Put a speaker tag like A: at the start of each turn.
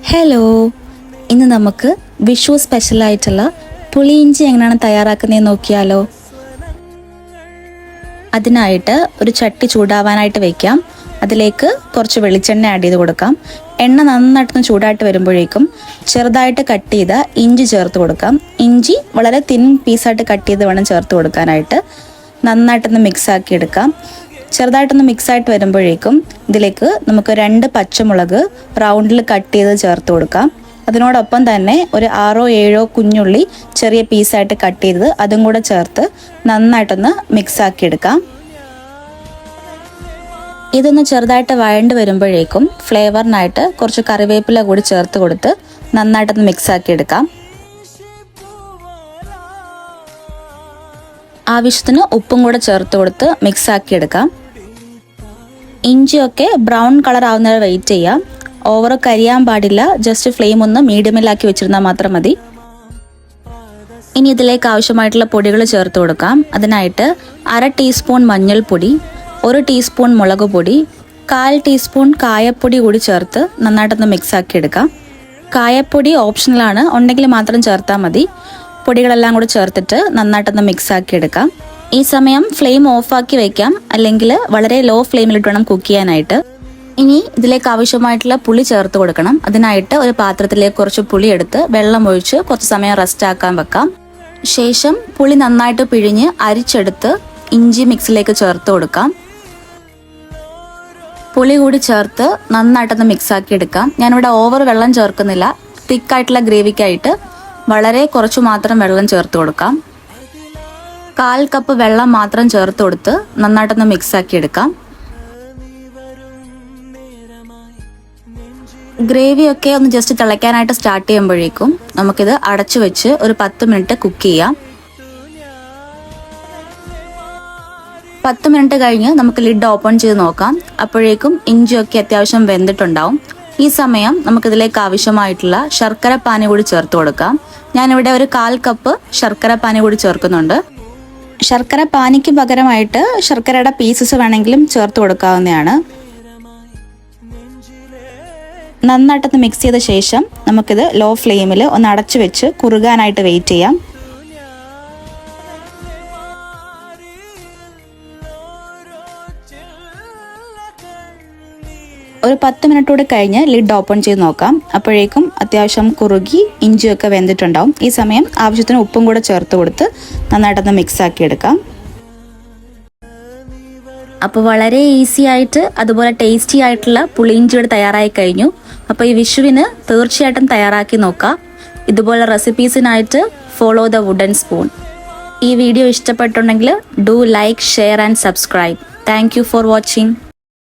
A: Hello, ഇന്ന് നമുക്ക് വിഷു സ്പെഷ്യലായിട്ടുള്ള പുളിയിഞ്ചി എങ്ങനെയാണ് തയ്യാറാക്കുന്നതെന്ന് നോക്കിയാലോ. അതിനായിട്ട് ഒരു ചട്ടി ചൂടാവാനായിട്ട് വയ്ക്കാം. അതിലേക്ക് കുറച്ച് വെളിച്ചെണ്ണ ആഡ് ചെയ്ത് കൊടുക്കാം. എണ്ണ നന്നായിട്ടൊന്ന് ചൂടായിട്ട് വരുമ്പോഴേക്കും ചെറുതായിട്ട് കട്ട് ചെയ്ത ഇഞ്ചി ചേർത്ത് കൊടുക്കാം. ഇഞ്ചി വളരെ തിൻ പീസായിട്ട് കട്ട് ചെയ്ത് വേണം ചേർത്ത് കൊടുക്കാനായിട്ട്. നന്നായിട്ടൊന്ന് മിക്സാക്കി എടുക്കാം. ചെറുതായിട്ടൊന്ന് മിക്സായിട്ട് വരുമ്പോഴേക്കും ഇതിലേക്ക് നമുക്ക് 2 പച്ചമുളക് റൗണ്ടിൽ കട്ട് ചെയ്ത് ചേർത്ത് കൊടുക്കാം. അതിനോടൊപ്പം തന്നെ ഒരു 6-7 കുഞ്ഞുള്ളി ചെറിയ പീസായിട്ട് കട്ട് ചെയ്തത് അതും കൂടെ ചേർത്ത് നന്നായിട്ടൊന്ന് മിക്സാക്കി എടുക്കാം. ഇതൊന്ന് ചെറുതായിട്ട് വഴണ്ട് വരുമ്പോഴേക്കും ഫ്ലേവറിനായിട്ട് കുറച്ച് കറിവേപ്പില കൂടി ചേർത്ത് കൊടുത്ത് നന്നായിട്ടൊന്ന് മിക്സാക്കി എടുക്കാം. ആവശ്യത്തിന് ഉപ്പും കൂടെ ചേർത്ത് കൊടുത്ത് മിക്സാക്കി എടുക്കാം. ഇഞ്ചിയൊക്കെ ബ്രൗൺ കളർ ആവുന്നവരെ വെയിറ്റ് ചെയ്യാം. ഓവർ കരിയാൻ പാടില്ല. ജസ്റ്റ് ഫ്ലെയിം ഒന്ന് മീഡിയമിലാക്കി വെച്ചിരുന്നാൽ മാത്രം മതി. ഇനി ഇതിലേക്ക് ആവശ്യമായിട്ടുള്ള പൊടികൾ ചേർത്ത് കൊടുക്കാം. അതിനായിട്ട് 1/2 ടീസ്പൂൺ മഞ്ഞൾപ്പൊടി, 1 ടീസ്പൂൺ മുളക് പൊടി, 1/4 ടീസ്പൂൺ കായപ്പൊടി കൂടി ചേർത്ത് നന്നായിട്ടൊന്ന് മിക്സാക്കി എടുക്കാം. കായപ്പൊടി ഓപ്ഷണലാണ്, ഉണ്ടെങ്കിൽ മാത്രം ചേർത്താൽ മതി. പൊടികളെല്ലാം കൂടി ചേർത്തിട്ട് നന്നായിട്ടൊന്ന് മിക്സാക്കി എടുക്കാം. ഈ സമയം ഫ്ലെയിം ഓഫാക്കി വെക്കാം, അല്ലെങ്കിൽ വളരെ ലോ ഫ്ലെയിമിലിട്ട് വേണം കുക്ക് ചെയ്യാനായിട്ട്. ഇനി ഇതിലേക്ക് ആവശ്യമായിട്ടുള്ള പുളി ചേർത്ത് കൊടുക്കണം. അതിനായിട്ട് ഒരു പാത്രത്തിലേക്ക് കുറച്ച് പുളി എടുത്ത് വെള്ളം ഒഴിച്ച് കുറച്ച് സമയം റെസ്റ്റ് ആക്കാൻ വെക്കാം. ശേഷം പുളി നന്നായിട്ട് പിഴിഞ്ഞ് അരിച്ചെടുത്ത് ഇഞ്ചി മിക്സിലേക്ക് ചേർത്ത് കൊടുക്കാം. പുളി കൂടി ചേർത്ത് നന്നായിട്ടൊന്ന് മിക്സാക്കി എടുക്കാം. ഞാനിവിടെ ഓവർ വെള്ളം ചേർക്കുന്നില്ല. തിക്കായിട്ടുള്ള ഗ്രേവിക്കായിട്ട് വളരെ കുറച്ച് മാത്രം വെള്ളം ചേർത്ത് കൊടുക്കാം. 1/4 കപ്പ് വെള്ളം മാത്രം ചേർത്ത് കൊടുത്ത് നന്നായിട്ടൊന്ന് മിക്സാക്കി എടുക്കാം. ഗ്രേവിയൊക്കെ ഒന്ന് ജസ്റ്റ് തിളയ്ക്കാനായിട്ട് സ്റ്റാർട്ട് ചെയ്യുമ്പോഴേക്കും നമുക്കിത് അടച്ചു വെച്ച് ഒരു 10 മിനിറ്റ് കുക്ക് ചെയ്യാം. 10 മിനിറ്റ് കഴിഞ്ഞ് നമുക്ക് ലിഡ് ഓപ്പൺ ചെയ്ത് നോക്കാം. അപ്പോഴേക്കും ഇഞ്ചിയൊക്കെ അത്യാവശ്യം വെന്തിട്ടുണ്ടാവും. ഈ സമയം നമുക്കിതിലേക്ക് ആവശ്യമായിട്ടുള്ള ശർക്കര പാനി കൂടി ചേർത്ത് കൊടുക്കാം. ഞാനിവിടെ ഒരു 1/4 കപ്പ് ശർക്കര പാനി കൂടി ചേർക്കുന്നുണ്ട്. ശർക്കര പാനിക്ക് പകരമായിട്ട് ശർക്കരയുടെ പീസസ് വേണമെങ്കിലും ചേർത്ത് കൊടുക്കാവുന്നതാണ്. നന്നായിട്ടൊന്ന് മിക്സ് ചെയ്ത ശേഷം നമുക്കിത് ലോ ഫ്ലെയിമിൽ ഒന്ന് അടച്ചു വെച്ച് കുറുകാനായിട്ട് വെയിറ്റ് ചെയ്യാം. ഒരു 10 മിനിറ്റ് കൂടി കഴിഞ്ഞ് ലിഡ് ഓപ്പൺ ചെയ്ത് നോക്കാം. അപ്പോഴേക്കും അത്യാവശ്യം കുറുകി ഇഞ്ചിയൊക്കെ വെന്തിട്ടുണ്ടാവും. ഈ സമയം ആവശ്യത്തിന് ഉപ്പും കൂടെ ചേർത്ത് കൊടുത്ത് നന്നായിട്ടൊന്ന് മിക്സാക്കി എടുക്കാം. അപ്പോൾ വളരെ ഈസി ആയിട്ട് അതുപോലെ ടേസ്റ്റി ആയിട്ടുള്ള പുളിയിഞ്ചിയുടെ തയ്യാറായി കഴിഞ്ഞു. അപ്പോൾ ഈ വിഷുവിന് തീർച്ചയായിട്ടും തയ്യാറാക്കി നോക്കാം. ഇതുപോലെ റെസിപ്പീസിനായിട്ട് ഫോളോ ദ വുഡൻ സ്പൂൺ. ഈ വീഡിയോ ഇഷ്ടപ്പെട്ടുണ്ടെങ്കിൽ do like, share and subscribe. Thank you for watching.